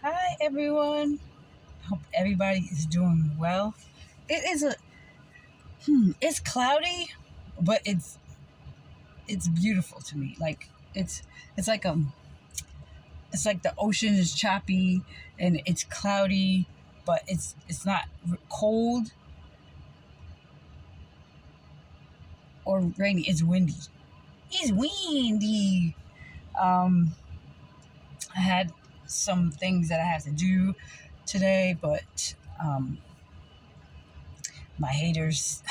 Hi everyone. Hope everybody is doing well. It is it's cloudy, but it's beautiful to me. Like it's like it's like the ocean is choppy and it's cloudy, but it's not cold or rainy. It's windy. It's windy. Um, I had some things that I have to do today, but my haters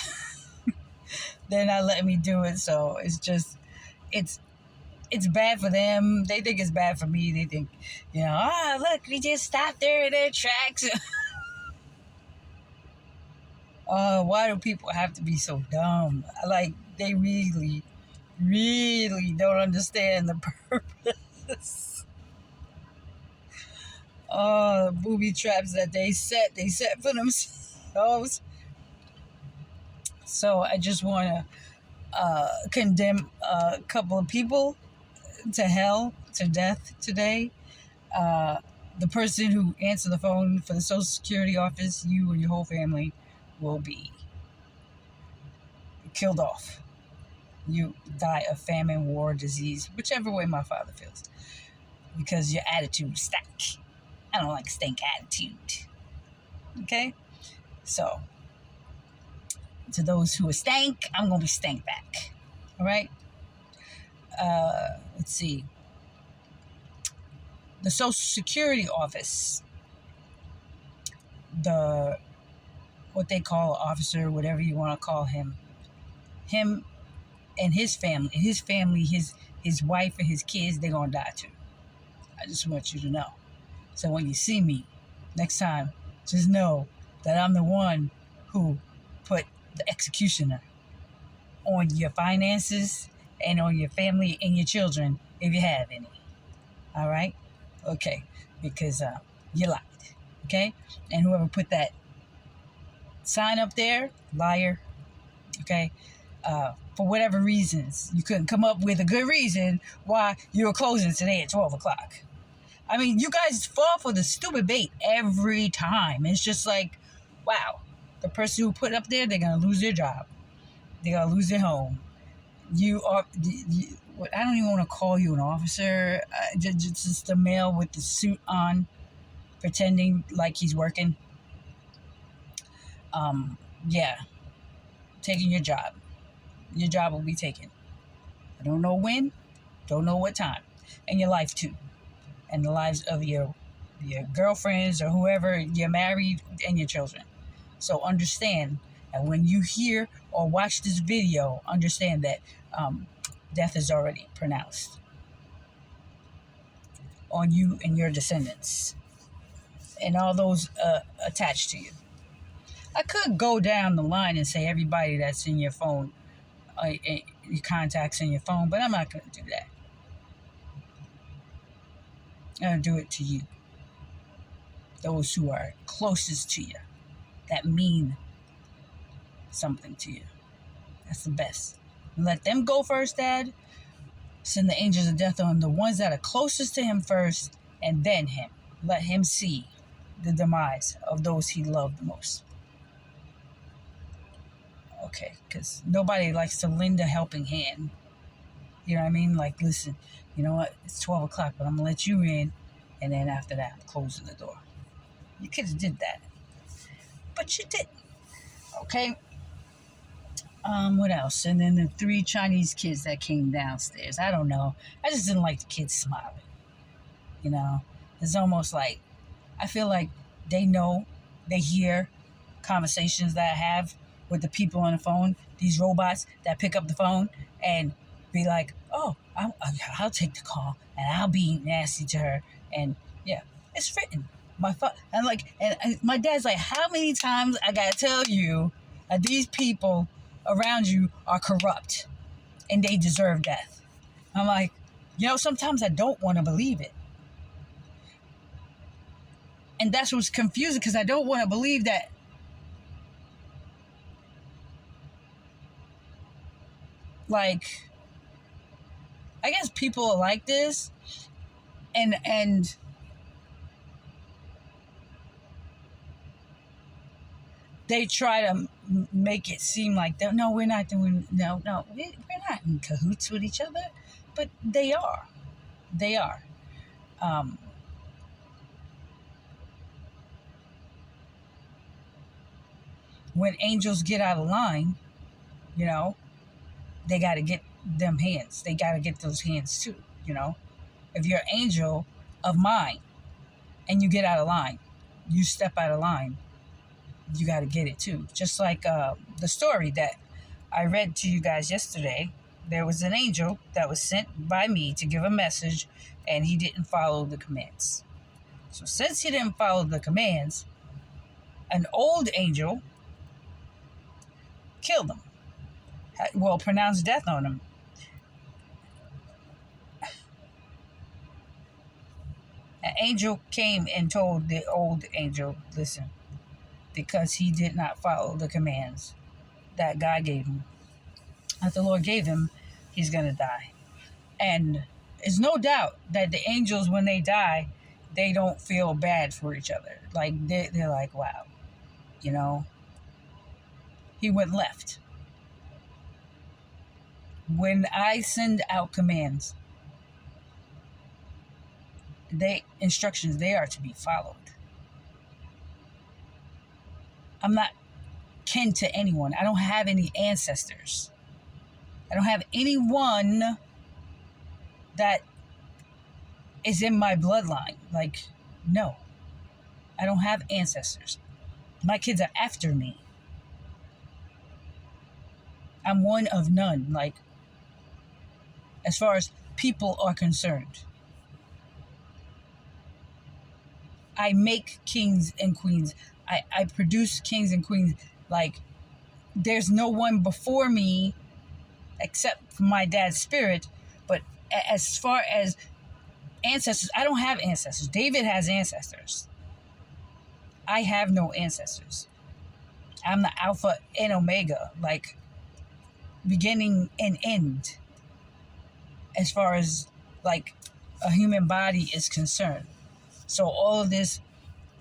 they're not letting me do it. So it's it's bad for them. They think it's bad for me. They think, look, we just stopped there in their tracks. Why do people have to be so dumb? Like, they really, really don't understand the purpose. The booby traps that they set for themselves. So I just want to condemn a couple of people to hell, to death today. Uh, the person who answered the phone for the Social Security office, you and your whole family will be killed off. You die of famine, war, disease, whichever way my father feels, because your attitude stank. I don't like stank attitude. Okay? So, to those who are stank, I'm going to be stank back. All right? Let's see. The Social Security office, the what they call officer, whatever you want to call him and his family, his wife and his kids, they're gonna die too. I just want you to know. So when you see me next time, just know that I'm the one who put the executioner on your finances and on your family and your children if you have any. All right? Okay. Because you lied. Okay? And whoever put that sign up there, liar. Okay? For whatever reasons, you couldn't come up with a good reason why you were closing today at 12 o'clock. I mean, you guys fall for the stupid bait every time. It's just like, wow, the person who put it up there, they're going to lose their job. They're going to lose their home. I don't even want to call you an officer. Just a male with the suit on, pretending like he's working. Yeah, taking your job. Your job will be taken. I don't know when, don't know what time. And your life too. And the lives of your girlfriends or whoever you're married and your children. So understand that when you hear or watch this video, understand that death is already pronounced on you and your descendants and all those attached to you. I could go down the line and say everybody that's in your phone, your contacts in your phone, but I'm not going to do that. I'm going to do it to you. Those who are closest to you, that mean something to you. That's the best. Let them go first, Dad. Send the angels of death on the ones that are closest to him first, and then him. Let him see the demise of those he loved the most. Okay, because nobody likes to lend a helping hand. You know what I mean? Like, listen, you know what? It's 12 o'clock, but I'm going to let you in, and then after that, I'm closing the door. You could have did that, but you didn't. Okay? What else? And then the 3 Chinese kids that came downstairs. I don't know. I just didn't like the kids smiling. You know? It's almost like, I feel like they know, they hear conversations that I have with the people on the phone, these robots that pick up the phone and be like, oh, I'll take the call and I'll be nasty to her. And yeah, it's written. And my dad's like, how many times I gotta tell you that these people around you are corrupt and they deserve death? I'm like, sometimes I don't want to believe it. And that's what's confusing, because I don't want to believe that I guess people are like this, and they try to make it seem like that. No, we're not doing. No, we're not in cahoots with each other, but they are. They are. Um, when angels get out of line, you know, they got to get them hands. They got to get those hands too. You know, if you're an angel of mine and you get out of line, you step out of line, you got to get it too. Just like the story that I read to you guys yesterday. There was an angel that was sent by me to give a message, and he didn't follow the commands. So since he didn't follow the commands, an old angel killed him. Well, pronounced death on him. An angel came and told the old angel, listen, because he did not follow the commands that God gave him, that the Lord gave him, he's going to die. And there's no doubt that the angels, when they die, they don't feel bad for each other. Like, they're like, wow, you know, he went left. When I send out commands, instructions, they are to be followed. I'm not kin to anyone. I don't have any ancestors. I don't have anyone that is in my bloodline. Like, no. I don't have ancestors. My kids are after me. I'm one of none, like, as far as people are concerned. I make kings and queens. I produce kings and queens. Like, there's no one before me except for my dad's spirit. But as far as ancestors, I don't have ancestors. David has ancestors. I have no ancestors. I'm the Alpha and Omega, like, beginning and end, as far as, like, a human body is concerned. So all of this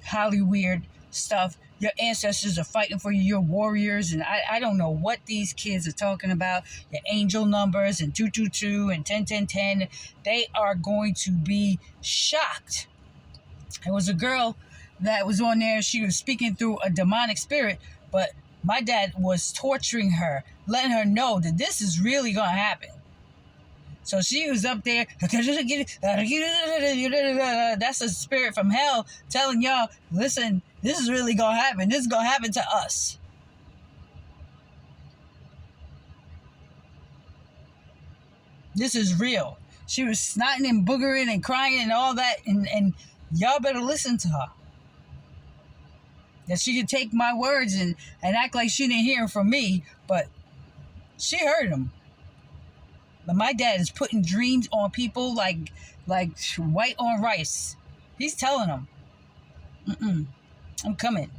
Hollywood stuff, your ancestors are fighting for you, you're warriors, and I don't know what these kids are talking about, your angel numbers and 222 and 101010, they are going to be shocked. There was a girl that was on there, she was speaking through a demonic spirit, but my dad was torturing her, letting her know that this is really going to happen. So she was up there, that's a spirit from hell telling y'all, listen, this is really going to happen. This is going to happen to us. This is real. She was snotting and boogering and crying and all that, and y'all better listen to her. That she could take my words and act like she didn't hear them from me, but she heard them. But my dad is putting dreams on people like white on rice. He's telling them, I'm coming.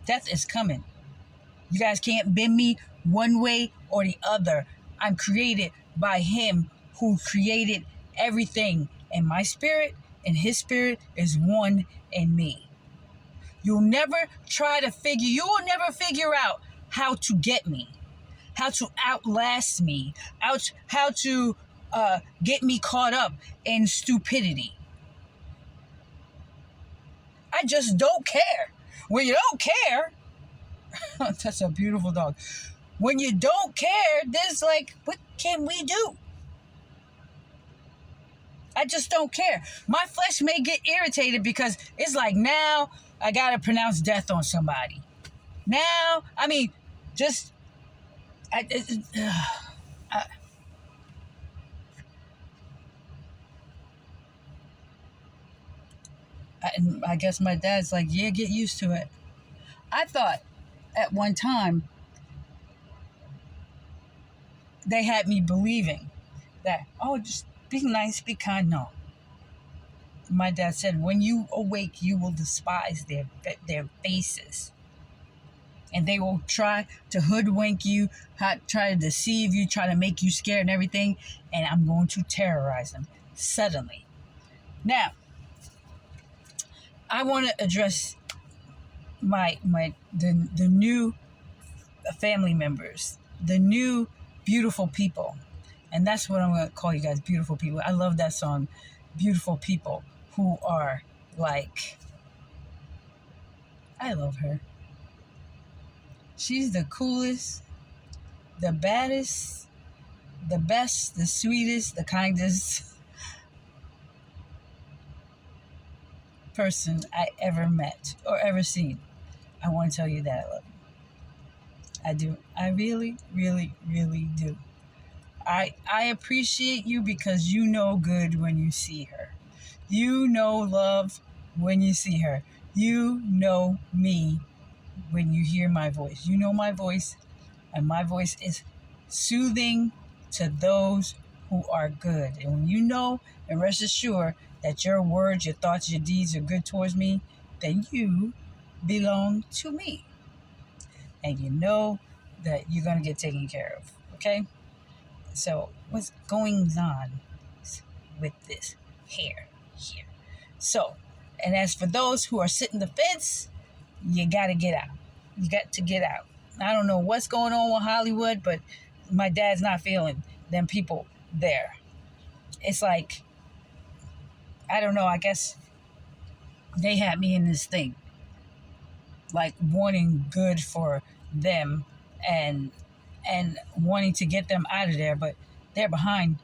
Death is coming. You guys can't bend me one way or the other. I'm created by him who created everything. And my spirit and his spirit is one in me. You will never figure out how to get me, how to outlast me, how to get me caught up in stupidity. I just don't care. When you don't care, that's a beautiful dog. When you don't care, there's like, what can we do? I just don't care. My flesh may get irritated because it's like, now I gotta pronounce death on somebody. Now, I mean, just I guess my dad's like, yeah, get used to it. I thought at one time they had me believing that, oh, just be nice, be kind. No. My dad said, when you awake, you will despise their faces. And they will try to hoodwink you, try to deceive you, try to make you scared and everything. And I'm going to terrorize them suddenly. Now, I want to address the new family members, the new beautiful people. And that's what I'm going to call you guys, beautiful people. I love that song, Beautiful People, who are like, I love her. She's the coolest, the baddest, the best, the sweetest, the kindest person I ever met or ever seen. I want to tell you that I love you. I do. I really, really, really do. I appreciate you because you know good when you see her. You know love when you see her. You know me when you hear my voice. You know my voice, and my voice is soothing to those who are good. And when you know and rest assured that your words, your thoughts, your deeds are good towards me, then you belong to me. And you know that you're going to get taken care of. Okay? So, what's going on with this hair here? So, and as for those who are sitting the fence, you got to get out. You got to get out. I don't know what's going on with Hollywood, but my dad's not feeling them people there. It's like, I don't know, I guess they had me in this thing, like wanting good for them and wanting to get them out of there, but they're behind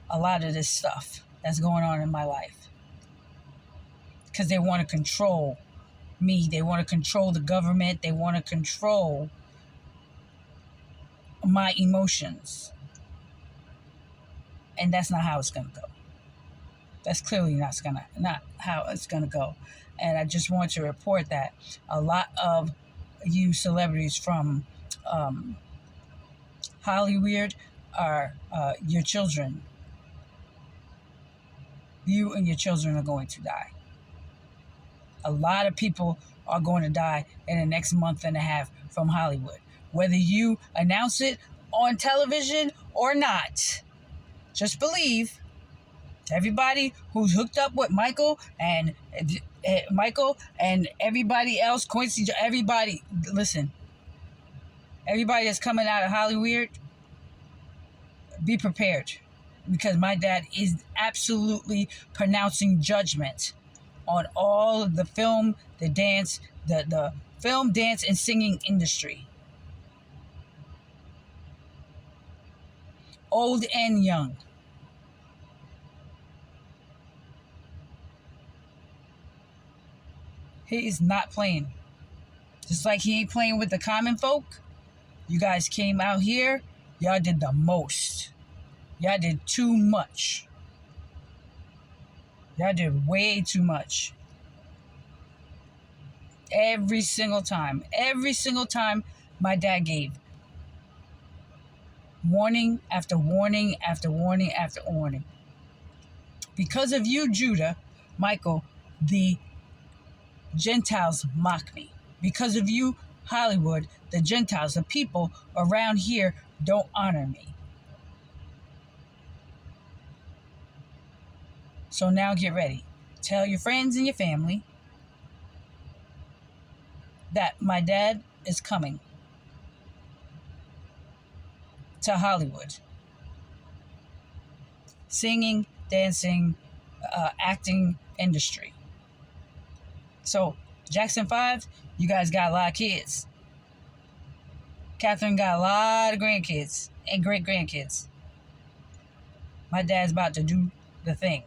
a lot of this stuff that's going on in my life because they want to control me. They want to control the government. They want to control my emotions. And that's not how it's going to go. That's clearly not how it's going to go. And I just want to report that a lot of you celebrities from Hollywood are your children. You and your children are going to die. A lot of people are going to die in the next month and a half from Hollywood. Whether you announce it on television or not, just believe everybody who's hooked up with Michael and everybody else, Quincy, everybody, listen, everybody that's coming out of Hollywood, be prepared, because my dad is absolutely pronouncing judgment on all of the film, the dance, the film, dance, and singing industry. Old and young. He is not playing. Just like he ain't playing with the common folk. You guys came out here. Y'all did the most. Y'all did too much. Y'all did way too much. Every single time my dad gave warning after warning after warning after warning. Because of you, Judah, Michael, the Gentiles mock me. Because of you, Hollywood, the Gentiles, the people around here don't honor me. So now get ready. Tell your friends and your family that my dad is coming to Hollywood. Singing, dancing, acting industry. So, Jackson 5, you guys got a lot of kids. Catherine got a lot of grandkids and great-grandkids. My dad's about to do the thing.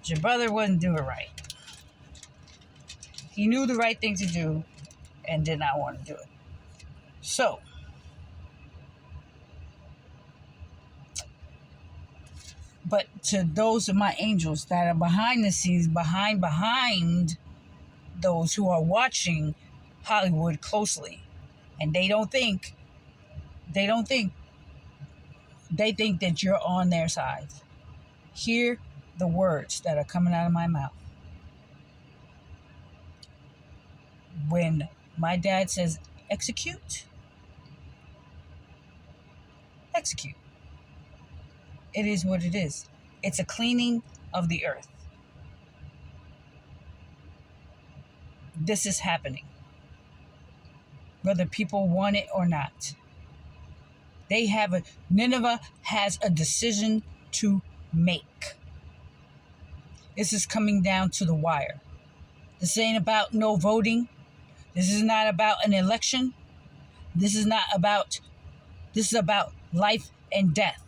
Your brother wouldn't do it right. He knew the right thing to do and did not want to do it. So, but to those of my angels that are behind the scenes, behind those who are watching Hollywood closely, and they think that you're on their side. Hear the words that are coming out of my mouth. When my dad says, execute, execute. It is what it is. It's a cleaning of the earth. This is happening, whether people want it or not. Nineveh has a decision to make. This is coming down to the wire. This ain't about no voting. This is not about an election. This is about life and death.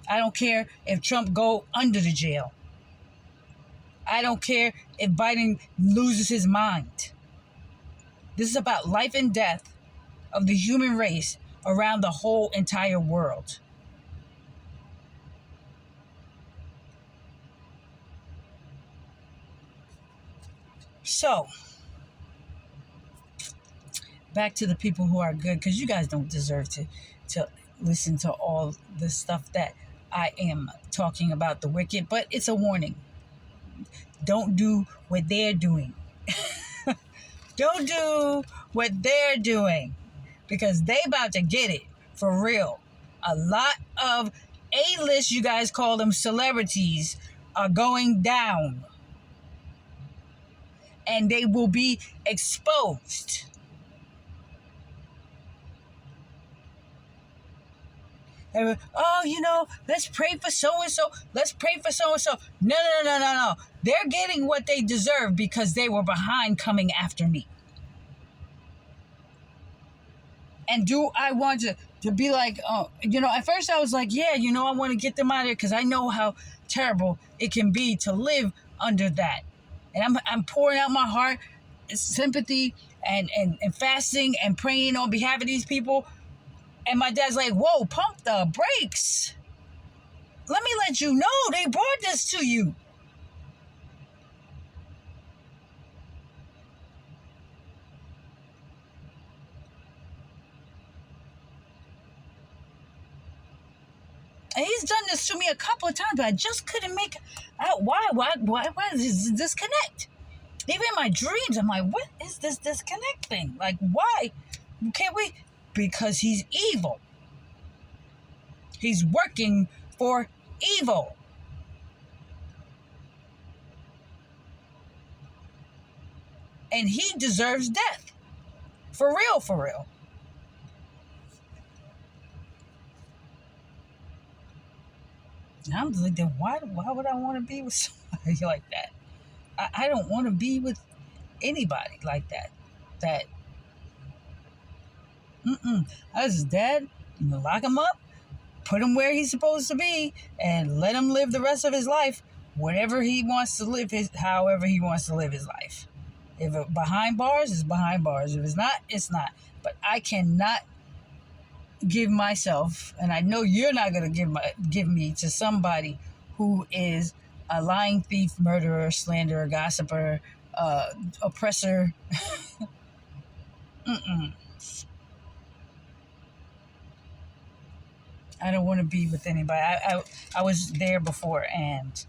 I don't care if Trump go under the jail. I don't care if Biden loses his mind. This is about life and death of the human race around the whole entire world. So, back to the people who are good, because you guys don't deserve to listen to all the stuff that I am talking about the wicked, but it's a warning. Don't do what they're doing. Don't do what they're doing, because they about to get it for real. A lot of A-list, you guys call them celebrities, are going down. And they will be exposed. Let's pray for so-and-so. Let's pray for so-and-so. No. They're getting what they deserve because they were behind coming after me. And do I want to be like, at first I was like, I want to get them out of there because I know how terrible it can be to live under that. And I'm pouring out my heart, sympathy, and fasting and praying on behalf of these people. And my dad's like, whoa, pump the brakes. Let me let you know they brought this to you. And he's done this to me a couple of times, but I just couldn't make out why is this disconnect? Even in my dreams, I'm like, what is this disconnect thing? Like, why can't we? Because he's evil. He's working for evil. And he deserves death. For real, for real. And I'm like, then why would I want to be with somebody like that? I don't want to be with anybody like that. That's his dad. Lock him up, put him where he's supposed to be, and let him live the rest of his life, whatever he wants to live, however he wants to live his life. If it's behind bars, it's behind bars. If it's not, it's not. But I cannot give myself, and I know you're not going to give me to somebody who is a lying thief, murderer, slanderer, gossiper, oppressor. I don't want to be with anybody. I was there before, and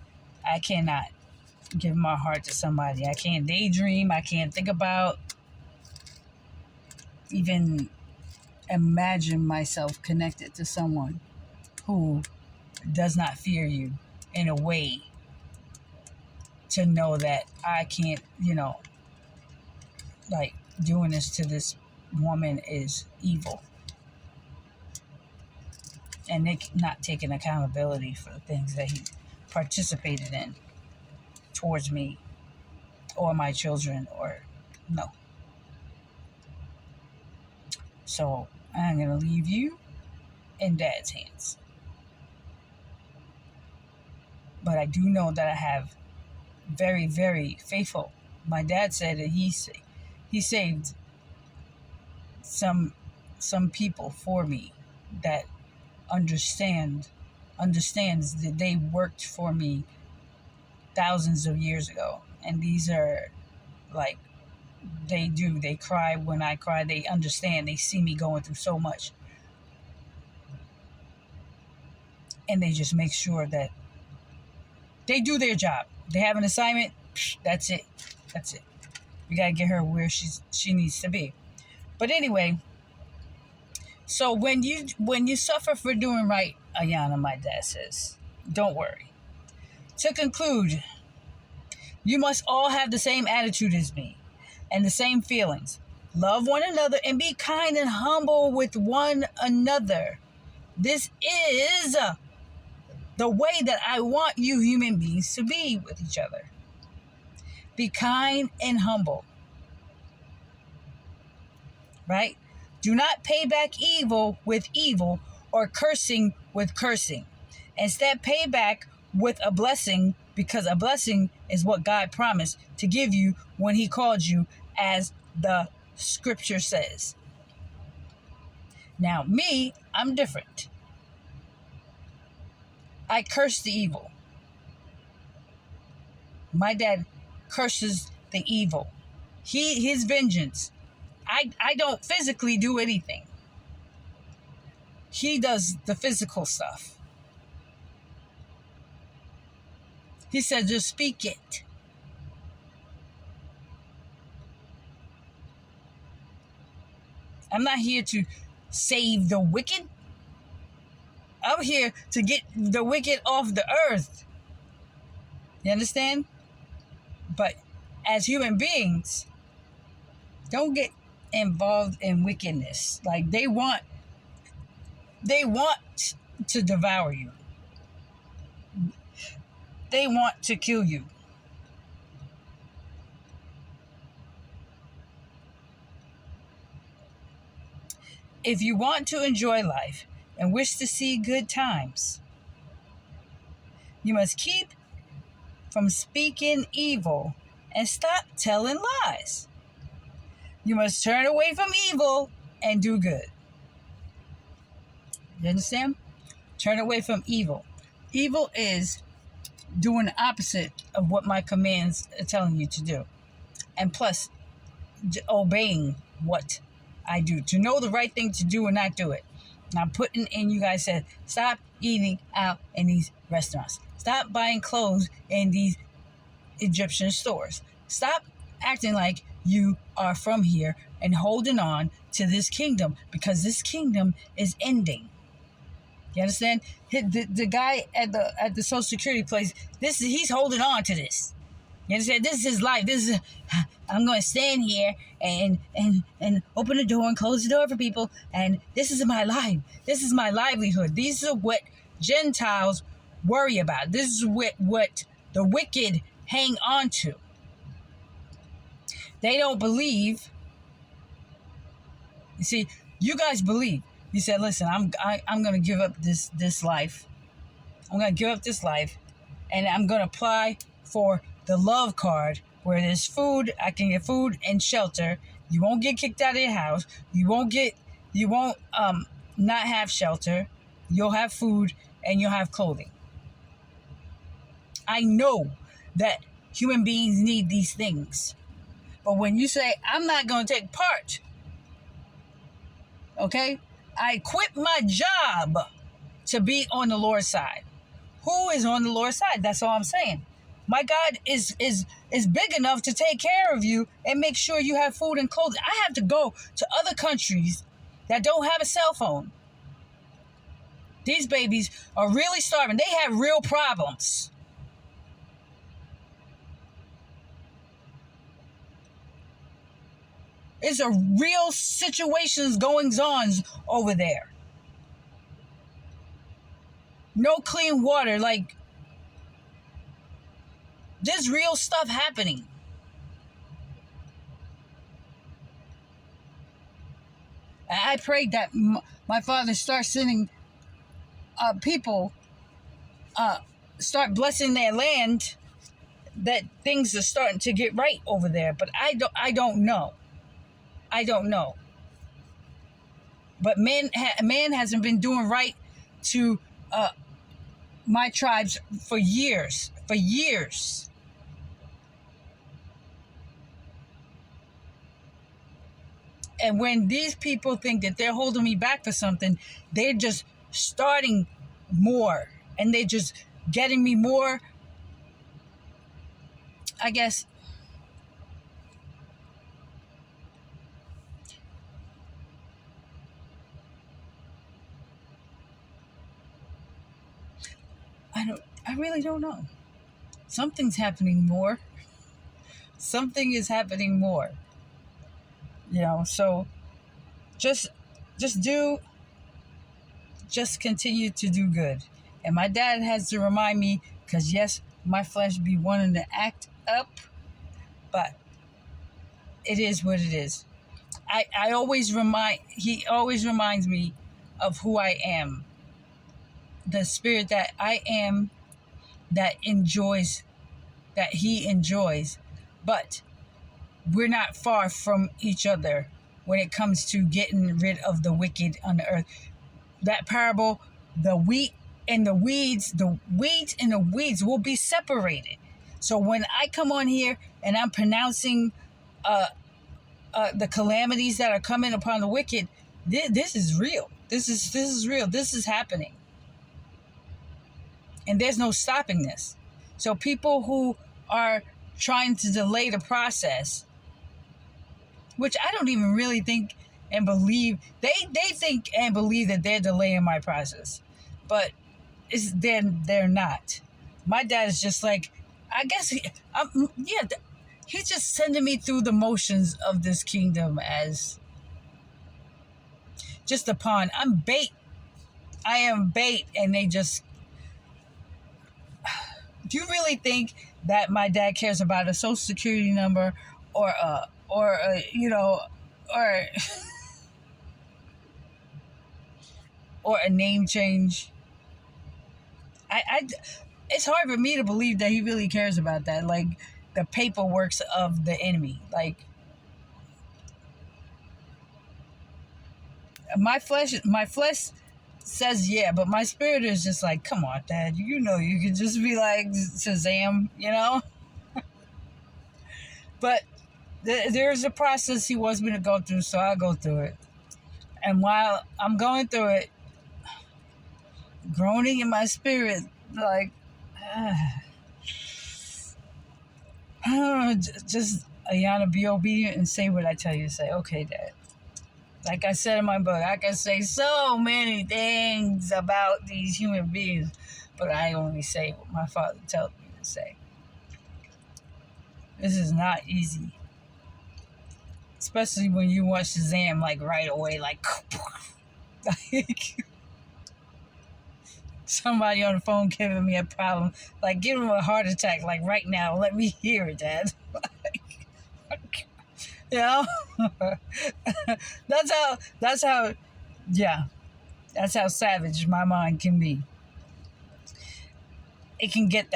I cannot give my heart to somebody. I can't daydream. I can't think about, even imagine myself connected to someone who does not fear you in a way to know that I can't, like doing this to this woman is evil. And they not taking accountability for the things that he participated in towards me or my children, or no. So I'm going to leave you in Dad's hands. But I do know that I have very, very faithful. My dad said that he saved some people for me that understands that they worked for me thousands of years ago. And these are like, they cry when I cry. They understand. They see me going through so much. And they just make sure that they do their job. They have an assignment. That's it. We got to get her where she needs to be. But anyway, so when you suffer for doing right, Ayana, my dad says, don't worry. To conclude, you must all have the same attitude as me and the same feelings. Love one another and be kind and humble with one another. This is the way that I want you human beings to be with each other. Be kind and humble. Right? Do not pay back evil with evil or cursing with cursing. Instead, pay back with a blessing, because a blessing is what God promised to give you when he called you, as the scripture says. Now, me, I'm different. I curse the evil. My dad curses the evil. His vengeance. I don't physically do anything. He does the physical stuff. He said, just speak it. I'm not here to save the wicked. I'm here to get the wicked off the earth. You understand? But as human beings, don't get involved in wickedness. Like they want to devour you. They want to kill you. If you want to enjoy life and wish to see good times, you must keep from speaking evil and stop telling lies. You must turn away from evil and do good. You understand? Turn away from evil. Evil is doing the opposite of what my commands are telling you to do. And plus, obeying what I do. To know the right thing to do and not do it. Now, putting in, you guys said, stop eating out in these restaurants. Stop buying clothes in these Egyptian stores. Stop acting like you are from here and holding on to this kingdom, because this kingdom is ending. You understand? The guy at the Social Security place, he's holding on to this. You understand? This is his life. I'm going to stand here and open the door and close the door for people, and this is my life. This is my livelihood. These are what Gentiles worry about. This is what the wicked hang on to. They don't believe. You see, you guys believe. You said, listen, I'm going to give up this life. I'm going to give up this life, and I'm going to apply for the love card where there's food. I can get food and shelter. You won't get kicked out of your house. You won't not have shelter. You'll have food and you'll have clothing. I know that human beings need these things. But when you say, I'm not going to take part, okay? I quit my job to be on the Lord's side. Who is on the Lord's side? That's all I'm saying. My God is big enough to take care of you and make sure you have food and clothing. I have to go to other countries that don't have a cell phone. These babies are really starving. They have real problems. It's a real situations goings on over there. No clean water. Like, there's real stuff happening. I prayed that my Father start sending people, start blessing their land, that things are starting to get right over there. But I don't know. I don't know. But man hasn't been doing right to my tribes for years. For years. And when these people think that they're holding me back for something, they're just starting more. And they're just getting me more, I guess, I really don't know. Something's happening more. Something is happening more. So just continue to do good. And my dad has to remind me, because yes, my flesh be wanting to act up, but it is what it is. He always reminds me of who I am. The spirit that I am, that he enjoys. But we're not far from each other when it comes to getting rid of the wicked on the earth. That parable, the wheat and the weeds will be separated. So when I come on here and I'm pronouncing the calamities that are coming upon the wicked, this is real. This is real. This is happening. And there's no stopping this. So people who are trying to delay the process, which I don't even really think and believe, they think and believe that they're delaying my process, but they're not. My dad is just like, I guess he's just sending me through the motions of this kingdom as just a pawn. I'm bait. I am bait, and they just. Do you really think that my dad cares about a social security number or or a name change? It's hard for me to believe that he really cares about that, like the paperwork of the enemy. Like my flesh says yeah, but my spirit is just like, come on, Dad, you can just be like Shazam, But there's a process he wants me to go through, so I'll go through it. And while I'm going through it, groaning in my spirit, like, just, Ayana, be obedient and say what I tell you to say. Okay, Dad. Like I said in my book, I can say so many things about these human beings, but I only say what my Father tells me to say. This is not easy. Especially when you watch Shazam, like, right away, like somebody on the phone giving me a problem. Like, give him a heart attack, like, right now. Let me hear it, Dad. That's how savage my mind can be. It can get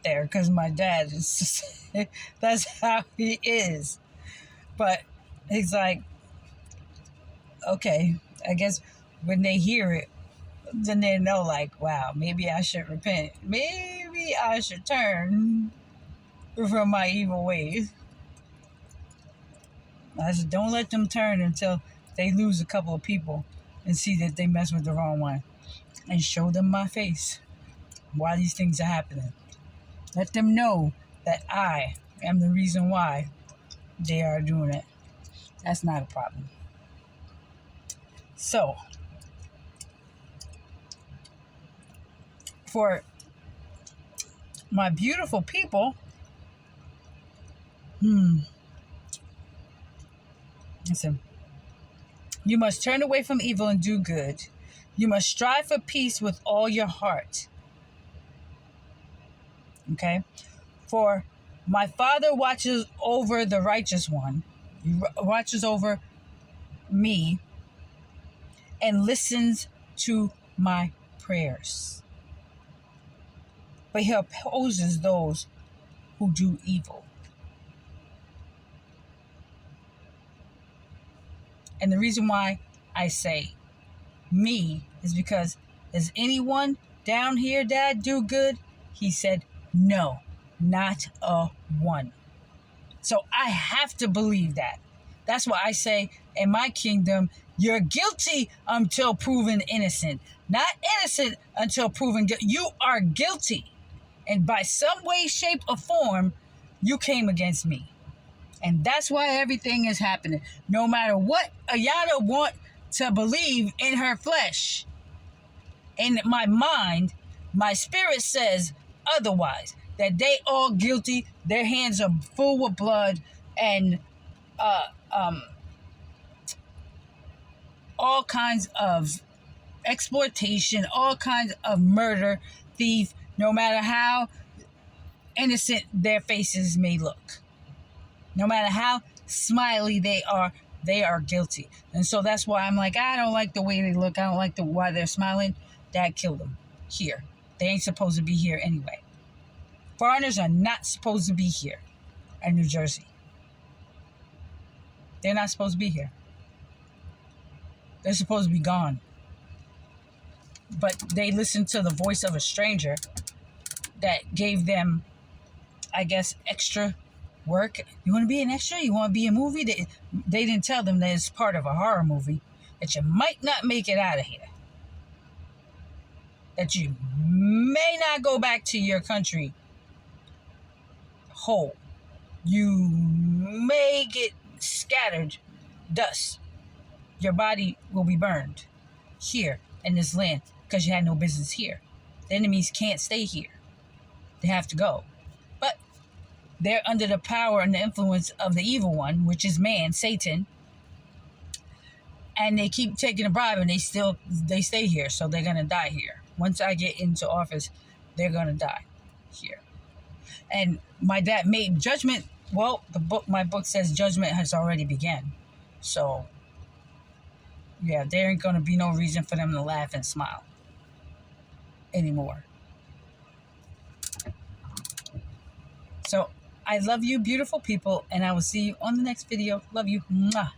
there because my dad is just, that's how he is. But he's like, okay, I guess when they hear it, then they know, like, wow, maybe I should repent. Maybe I should turn from my evil ways. I said, don't let them turn until they lose a couple of people and see that they mess with the wrong one. And show them my face why these things are happening. Let them know that I am the reason why they are doing it. That's not a problem. So, for my beautiful people, listen, you must turn away from evil and do good. You must strive for peace with all your heart. Okay? For my Father watches over the righteous one. He watches over me and listens to my prayers. But he opposes those who do evil. And the reason why I say me is because, does anyone down here, Dad, do good? He said, no, not a one. So I have to believe that. That's why I say, in my kingdom, you're guilty until proven innocent. Not innocent until proven guilty. You are guilty. And by some way, shape, or form, you came against me. And that's why everything is happening. No matter what Ayana want to believe in her flesh, in my mind, My spirit says otherwise, that they all guilty, their hands are full with blood, and uh, um, all kinds of exploitation, all kinds of murder, thief, no matter how innocent their faces may look. No matter how smiley they are guilty. And so that's why I'm like, I don't like the way they look. I don't like why they're smiling. That killed them here. They ain't supposed to be here anyway. Foreigners are not supposed to be here in New Jersey. They're not supposed to be here. They're supposed to be gone. But they listened to the voice of a stranger that gave them, I guess, extra work. You want to be an extra? You want to be a movie? They didn't tell them that it's part of a horror movie, that you might not make it out of here, that you may not go back to your country whole. You may get scattered dust. Your body will be burned here in this land because you had no business here. The enemies can't stay here. They have to go. But they're under the power and the influence of the evil one, which is man, Satan. And they keep taking a bribe, and they stay here, so they're gonna die here. Once I get into office, they're gonna die here. And my dad made judgment. Well, my book says judgment has already begun. So yeah, there ain't gonna be no reason for them to laugh and smile anymore. So I love you, beautiful people, and I will see you on the next video. Love you. Mwah.